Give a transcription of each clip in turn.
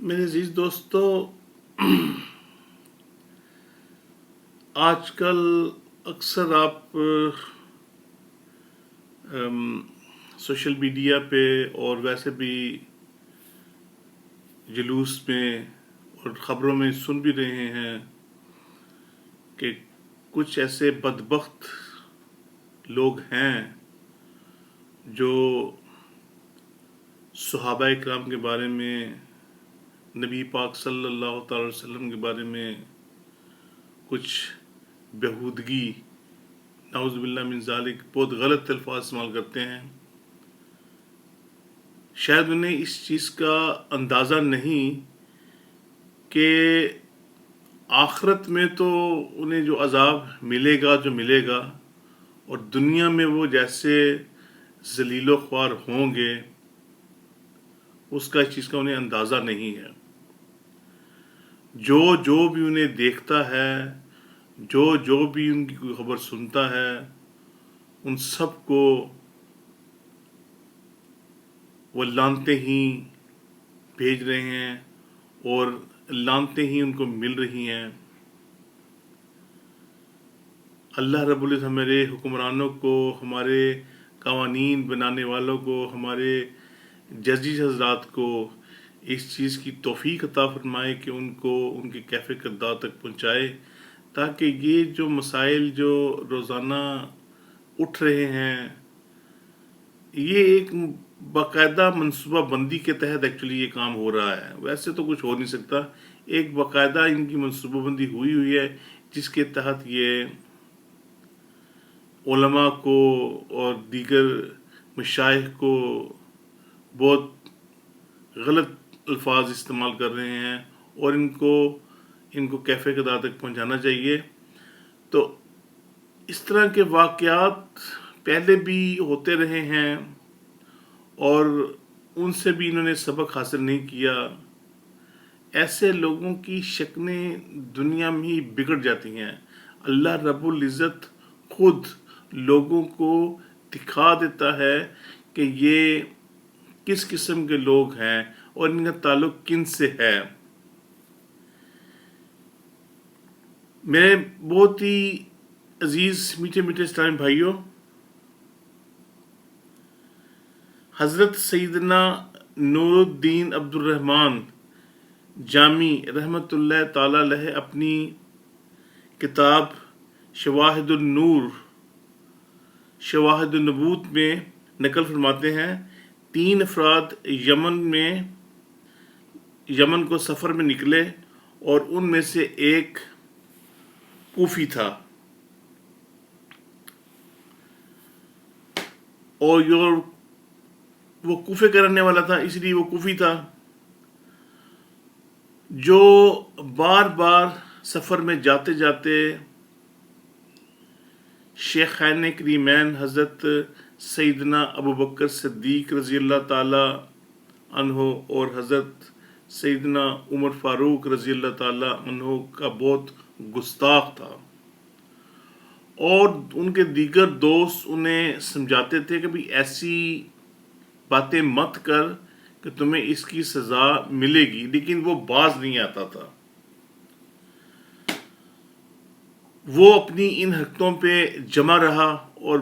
میرے عزیز دوستو، آج کل اکثر آپ سوشل میڈیا پہ اور ویسے بھی جلوس میں اور خبروں میں سن بھی رہے ہیں کہ کچھ ایسے بدبخت لوگ ہیں جو صحابہ کرام کے بارے میں، نبی پاک صلی اللہ تعالی وسلم کے بارے میں کچھ بیہودگی، نعوذ باللہ من ذالک، بہت غلط الفاظ استعمال کرتے ہیں۔ شاید انہیں اس چیز کا اندازہ نہیں کہ آخرت میں تو انہیں جو عذاب ملے گا اور دنیا میں وہ جیسے ذلیل و خوار ہوں گے، اس کا اس چیز کا انہیں اندازہ نہیں ہے۔ جو بھی انہیں دیکھتا ہے، جو بھی ان کی کوئی خبر سنتا ہے، ان سب کو وہ لانتے ہی بھیج رہے ہیں اور لانتے ہی ان کو مل رہی ہیں۔ اللہ رب العزت ہمارے حکمرانوں کو، ہمارے قوانین بنانے والوں کو، ہمارے ججز حضرات کو اس چیز کی توفیق عطا فرمائے کہ ان کو ان کے کیف کردار تک پہنچائے، تاکہ یہ جو مسائل جو روزانہ اٹھ رہے ہیں، یہ ایک باقاعدہ منصوبہ بندی کے تحت ایکچولی یہ کام ہو رہا ہے۔ ویسے تو کچھ ہو نہیں سکتا، ایک باقاعدہ ان کی منصوبہ بندی ہوئی ہے جس کے تحت یہ علماء کو اور دیگر مشائخ کو بہت غلط الفاظ استعمال کر رہے ہیں اور ان کو کیفے قدار تک پہنچانا چاہیے۔ تو اس طرح کے واقعات پہلے بھی ہوتے رہے ہیں اور ان سے بھی انہوں نے سبق حاصل نہیں کیا۔ ایسے لوگوں کی شکلیں دنیا میں ہی بگڑ جاتی ہیں۔ اللہ رب العزت خود لوگوں کو دکھا دیتا ہے کہ یہ کس قسم کے لوگ ہیں اور ان کا تعلق کن سے ہے۔ میرے بہت ہی عزیز میٹھے میٹھے اسلامی بھائیوں، حضرت سیدنا نور الدین عبد الرحمن جامی رحمۃ اللہ تعالی علیہ اپنی کتاب شواہد النور، شواہد النبوت میں نقل فرماتے ہیں، 3 افراد یمن کو سفر میں نکلے اور ان میں سے ایک کوفی تھا، اور وہ کوفے کا رہنے والا تھا، اس لیے وہ کوفی تھا، جو بار بار سفر میں جاتے جاتے شیخین کریمین حضرت سیدنا ابو بکر صدیق رضی اللہ تعالی عنہ اور حضرت سیدنا عمر فاروق رضی اللہ تعالی عنہ کا بہت گستاخ تھا، اور ان کے دیگر دوست انہیں سمجھاتے تھے کہ بھی ایسی باتیں مت کر کہ تمہیں اس کی سزا ملے گی، لیکن وہ باز نہیں آتا تھا۔ وہ اپنی ان حرکتوں پہ جمع رہا اور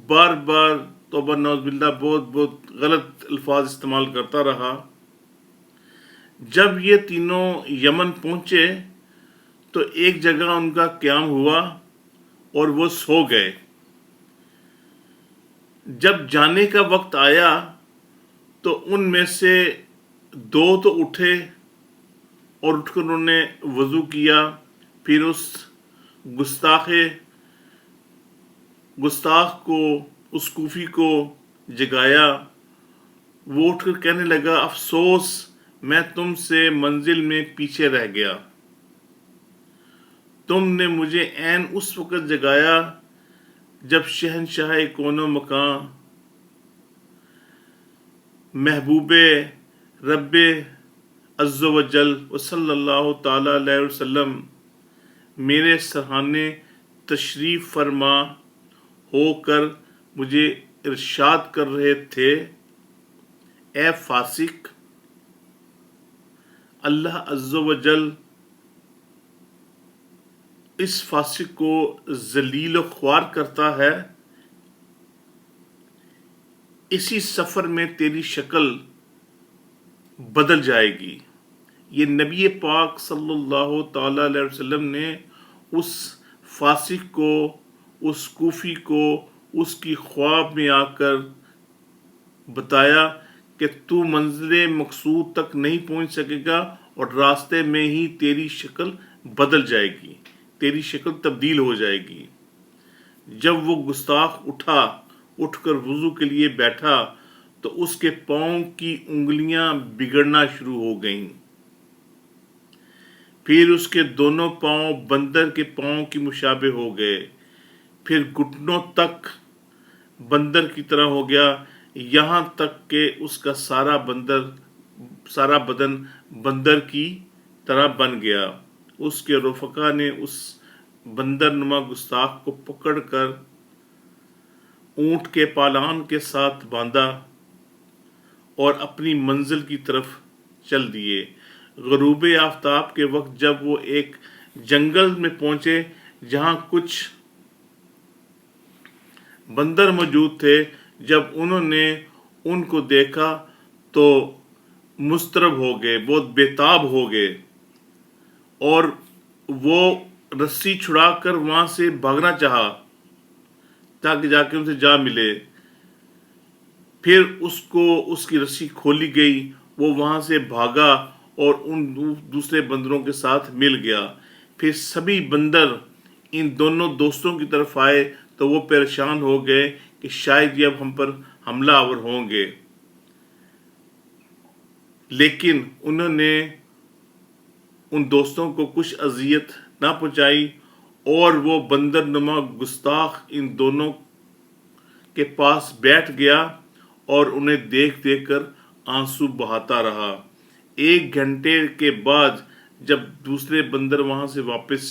بار بار توبہ نعوذ باللہ بہت غلط الفاظ استعمال کرتا رہا۔ جب یہ تینوں یمن پہنچے تو ایک جگہ ان کا قیام ہوا اور وہ سو گئے۔ جب جانے کا وقت آیا تو ان میں سے 2 تو اٹھے اور اٹھ کر انہوں نے وضو کیا، پھر اس گستاخ کو، اس کوفی کو جگایا۔ وہ اٹھ کر کہنے لگا، افسوس میں تم سے منزل میں پیچھے رہ گیا، تم نے مجھے عین اس وقت جگایا جب شہنشاہ کون و مکان، محبوب رب عز و جل و صلی اللہ تعالی علیہ وسلم میرے سرحانے تشریف فرما ہو کر مجھے ارشاد کر رہے تھے، اے فاسق، اللہ عز و جل اس فاسق کو ذلیل و خوار کرتا ہے، اسی سفر میں تیری شکل بدل جائے گی۔ یہ نبی پاک صلی اللہ تعالی علیہ وسلم نے اس فاسق کو، اس کوفی کو اس کی خواب میں آ کر بتایا کہ تو منزل مقصود تک نہیں پہنچ سکے گا اور راستے میں ہی تیری شکل بدل جائے گی، تیری شکل تبدیل ہو جائے گی۔ جب وہ گستاخ اٹھ کر وضو کے لیے بیٹھا تو اس کے پاؤں کی انگلیاں بگڑنا شروع ہو گئیں، پھر اس کے دونوں پاؤں بندر کے پاؤں کی مشابہ ہو گئے، پھر گھٹنوں تک بندر کی طرح ہو گیا، یہاں تک کہ اس کا سارا بدن بندر کی طرح بن گیا۔ اس کے رفقا نے اس بندر نما گستاخ کو پکڑ کر اونٹ کے پالان کے ساتھ باندھا اور اپنی منزل کی طرف چل دیے۔ غروب آفتاب کے وقت جب وہ ایک جنگل میں پہنچے جہاں کچھ بندر موجود تھے، جب انہوں نے ان کو دیکھا تو مضطرب ہو گئے، بہت بےتاب ہو گئے، اور وہ رسی چھڑا کر وہاں سے بھاگنا چاہا تاکہ جا کے ان سے جا ملے۔ پھر اس کی رسی کھولی گئی، وہ وہاں سے بھاگا اور ان دوسرے بندروں کے ساتھ مل گیا۔ پھر سبھی بندر ان دونوں دوستوں کی طرف آئے تو وہ پریشان ہو گئے کہ شاید یہ اب ہم پر حملہ آور ہوں گے، لیکن انہوں نے ان دوستوں کو کچھ اذیت نہ پہنچائی، اور وہ بندر نما گستاخ ان دونوں کے پاس بیٹھ گیا اور انہیں دیکھ کر آنسو بہاتا رہا۔ 1 گھنٹے کے بعد جب دوسرے بندر وہاں سے واپس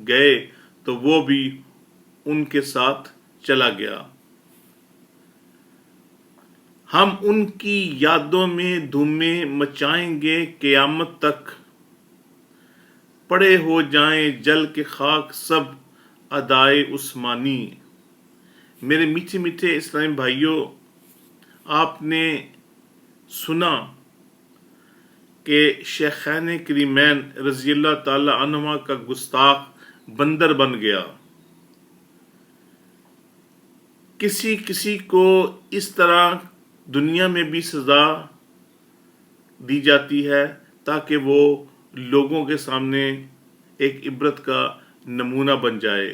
گئے تو وہ بھی ان کے ساتھ چلا گیا۔ ہم ان کی یادوں میں دھومیں مچائیں گے قیامت تک، پڑے ہو جائیں جل کے خاک سب ادائے عثمانی۔ میرے میٹھے میٹھے اسلامی بھائیوں، آپ نے سنا کہ شیخین کریمین رضی اللہ تعالی عنہما کا گستاخ بندر بن گیا۔ کسی کو اس طرح دنیا میں بھی سزا دی جاتی ہے تاکہ وہ لوگوں کے سامنے ایک عبرت کا نمونہ بن جائے،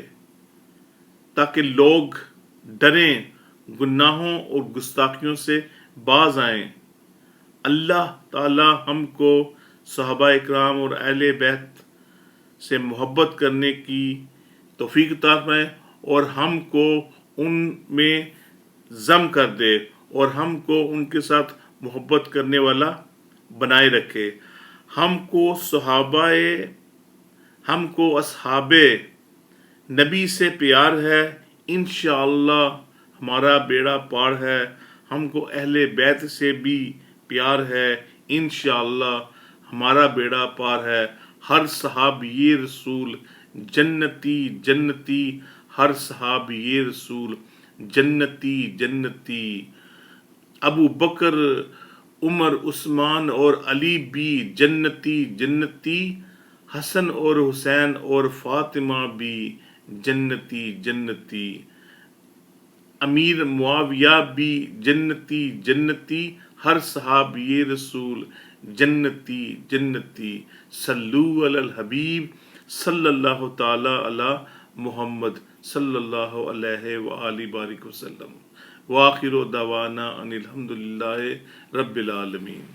تاکہ لوگ ڈریں، گناہوں اور گستاخیوں سے باز آئیں۔ اللہ تعالی ہم کو صحابہ اکرام اور اہل بیت سے محبت کرنے کی توفیق عطا فرمائے، اور ہم کو ان میں ضم کر دے اور ہم کو ان کے ساتھ محبت کرنے والا بنائے رکھے۔ ہم کو اصحاب نبی سے پیار ہے، انشاءاللہ ہمارا بیڑا پار ہے۔ ہم کو اہل بیت سے بھی پیار ہے، انشاءاللہ ہمارا بیڑا پار ہے۔ ہر صحابی رسول جنتی جنتی، ہر صحابی رسول جنتی جنتی۔ ابو بکر، عمر، عثمان اور علی بھی جنتی جنتی، حسن اور حسین اور فاطمہ بھی جنتی جنتی، امیر معاویہ بھی جنتی جنتی، ہر صحابی رسول جنتی جنتی۔ صلو علی الحبیب صلی اللہ تعالی علی محمد صلی اللہ علیہ وآلہ وبارک وسلم۔ وآخر دعوانا ان الحمد للہ رب العالمین۔